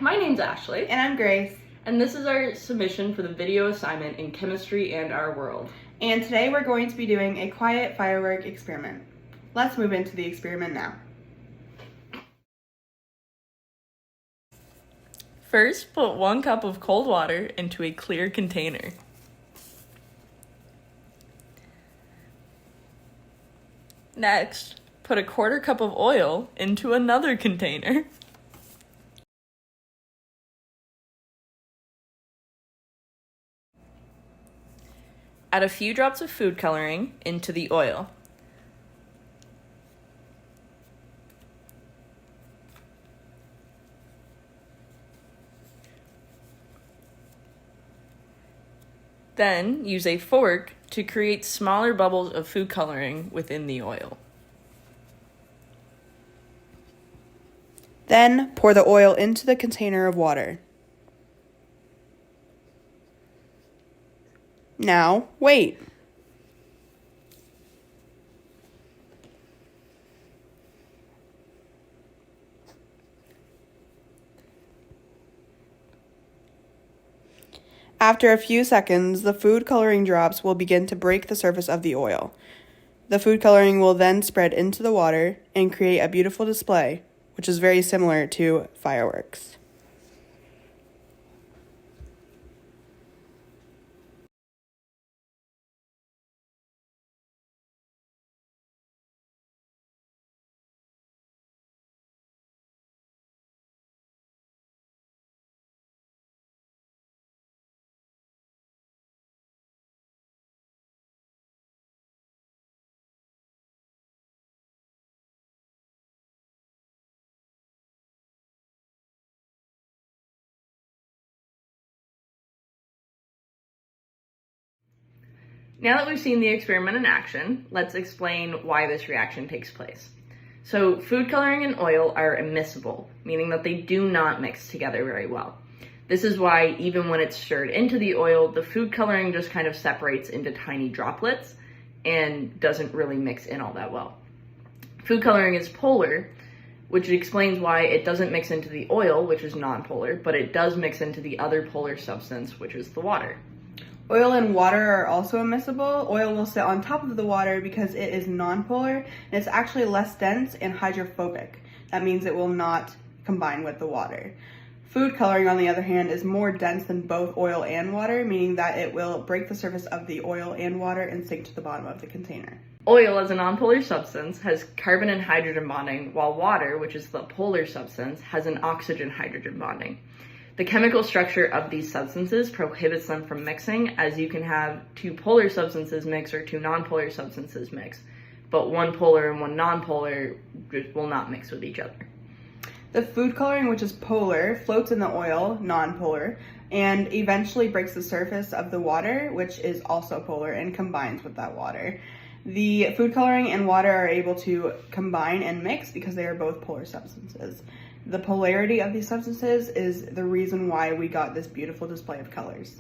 my name's Ashley. And I'm Grace. And this is our submission for the video assignment in Chemistry and Our World. And today we're going to be doing a quiet firework experiment. Let's move into the experiment now. First, put 1 cup of cold water into a clear container. Next, put a 1/4 cup of oil into another container. Add a few drops of food coloring into the oil. Then use a fork to create smaller bubbles of food coloring within the oil. Then pour the oil into the container of water. Now, wait. After a few seconds, the food coloring drops will begin to break the surface of the oil. The food coloring will then spread into the water and create a beautiful display, which is very similar to fireworks. Now that we've seen the experiment in action, let's explain why this reaction takes place. So food coloring and oil are immiscible, meaning that they do not mix together very well. This is why even when it's stirred into the oil, the food coloring just kind of separates into tiny droplets and doesn't really mix in all that well. Food coloring is polar, which explains why it doesn't mix into the oil, which is nonpolar, but it does mix into the other polar substance, which is the water. Oil and water are also immiscible. Oil will sit on top of the water because it is nonpolar, and it's actually less dense and hydrophobic. That means it will not combine with the water. Food coloring, on the other hand, is more dense than both oil and water, meaning that it will break the surface of the oil and water and sink to the bottom of the container. Oil, as a nonpolar substance, has carbon and hydrogen bonding, while water, which is the polar substance, has an oxygen-hydrogen bonding. The chemical structure of these substances prohibits them from mixing, as you can have 2 polar substances mix or 2 nonpolar substances mix, but 1 polar and 1 nonpolar will not mix with each other. The food coloring, which is polar, floats in the oil, nonpolar, and eventually breaks the surface of the water, which is also polar, and combines with that water. The food coloring and water are able to combine and mix because they are both polar substances. The polarity of these substances is the reason why we got this beautiful display of colors.